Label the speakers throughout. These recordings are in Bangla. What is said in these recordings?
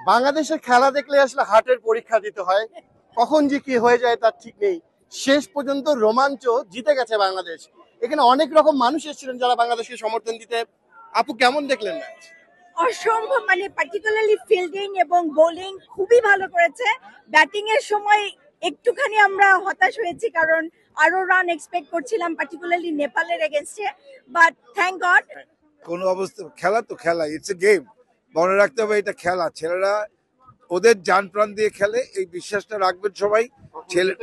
Speaker 1: বাংলাদেশের খেলা দেখলে আসলে হার্টের পরীক্ষা দিতে হয়, কখন যে কি হয়ে যায় তার ঠিক নেই। শেষ পর্যন্ত রোমাঞ্চ, জিতে গেছে বাংলাদেশ। এখানে অনেক রকম মানুষ এসেছিলেন যারা বাংলাদেশকে সমর্থন দিতে। আপু কেমন দেখলেন ম্যাচ?
Speaker 2: অসম্ভব, মানে পার্টিকুলারলি ফিল্ডিং এবং বোলিং খুবই ভালো করেছে। ব্যাটিং এর সময় একটুখানি আমরা হতাশ হয়েছি, কারণ আরো রান এক্সপেক্ট করছিলাম পার্টিকুলারলি নেপালের এগেইনস্টে, বাট থ্যাংক গড।
Speaker 3: কোন অবস্থা, খেলা তো খেলা, ইটস এ গেম। মনে রাখতে হবে এটা খেলা, ছেলেরা ওদের জান প্রাণ দিয়ে খেলে, এই বিশ্বাসটা রাখবেন সবাই। ছেলে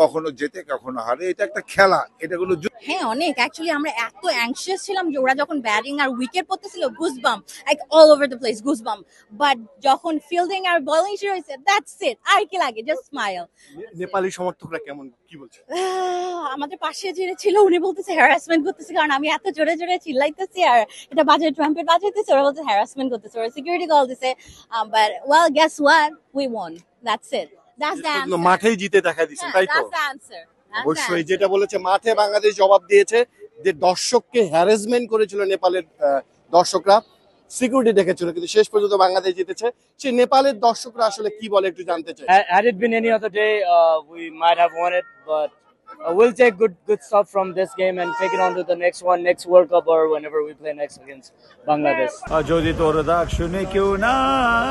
Speaker 3: কখনো জেতে কখনো হারে, এটা একটা খেলা, এটা কোনো।
Speaker 2: হ্যাঁ অনেক, অ্যাকচুয়ালি আমরা এত অ্যাংশিয়াস ছিলাম যে ওরা যখন ব্যাটিং আর উইকেট পড়তেছিল, goosebumps like all over the place, goosebumps. But যখন ফিল্ডিং আর বোলিং শুরু হয়েছে, দ্যাটস ইট, আর কি লাগে, জাস্ট স্মাইল।
Speaker 1: নেপালি সমর্থকরা কেমন, কি বলছে?
Speaker 2: আমাদের পাশে যে ছিল উনি বলতেছে হ্যারাসমেন্ট করতেছে, কারণ আমি এত জোরে জোরে চিল্লাইতেছি আর এটা বাজে ট্রাম্পেট বাজাইতেছে, ওরা বলছে হ্যারাসমেন্ট করতেছে, ওরা সিকিউরিটি কল দিছে। But well, guess what, we want, that's it, that's the answer.
Speaker 1: মাঠেই জিতে দেখা দিয়েছেন, তাই তো?
Speaker 2: That's the answer.
Speaker 1: অবশ্যই, যেটা বলেছে মাঠে বাংলাদেশ জবাব দিয়েছে, যে দর্শককে হ্যারাসমেন্ট করেছিল নেপালের দর্শকরা, সিকিউরিটি দেখেছিল, কিন্তু শেষ পর্যন্ত বাংলাদেশ জিতেছে। সেই নেপালের দর্শকরা আসলে কি বলে একটু জানতে চাই।
Speaker 4: Had it been any other day, we might have won it, but we'll take good stuff from this game and take it on to the next one, next World Cup or whenever we play next against Bangladesh.
Speaker 5: যদি তোর ডাক শুনে কেউ না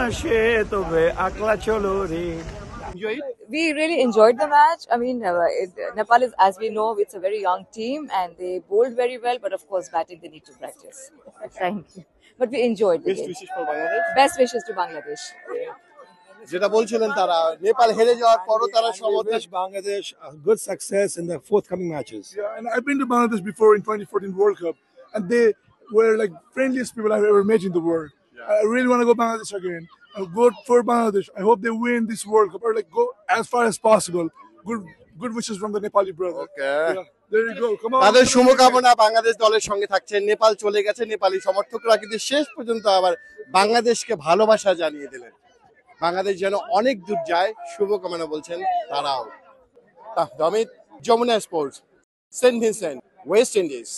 Speaker 5: আসে তবে আকলা চলো রে।
Speaker 6: We really enjoyed the match. I mean, Nepal is, as we know, it's a very young team and they bowled very well. But of course, batting they need to practice. Thank you. But we enjoyed the game. Best wishes to Bangladesh.
Speaker 1: যেটা বলছিলেন তারা, নেপাল হেরে যাওয়ার পরও তারা সমর্থন।
Speaker 3: Bangladesh good success in the forthcoming matches.
Speaker 7: Yeah, and I've been to Bangladesh before in 2014 World Cup, and they were like friendliest people I've ever met in the world. I really want to go Bangladesh again. I'll go for Bangladesh. I hope they win this World Cup or like go as far as possible. Good wishes from the Nepali brother.
Speaker 1: Okay.
Speaker 7: Yeah, there you go. Come on.
Speaker 1: তাদের শুভকামনা বাংলাদেশ দলের সঙ্গে থাকছে। নেপাল চলে গেছে, নেপালি সমর্থকরা কিন্তু শেষ পর্যন্ত আবার বাংলাদেশকে ভালোবাসা জানিয়ে দিলেন। বাংলাদেশ যেন অনেক দূর যায়, শুভকামনা বলছেন তারাও। Amit, Jamuna Sports, Saint Vincent, West Indies.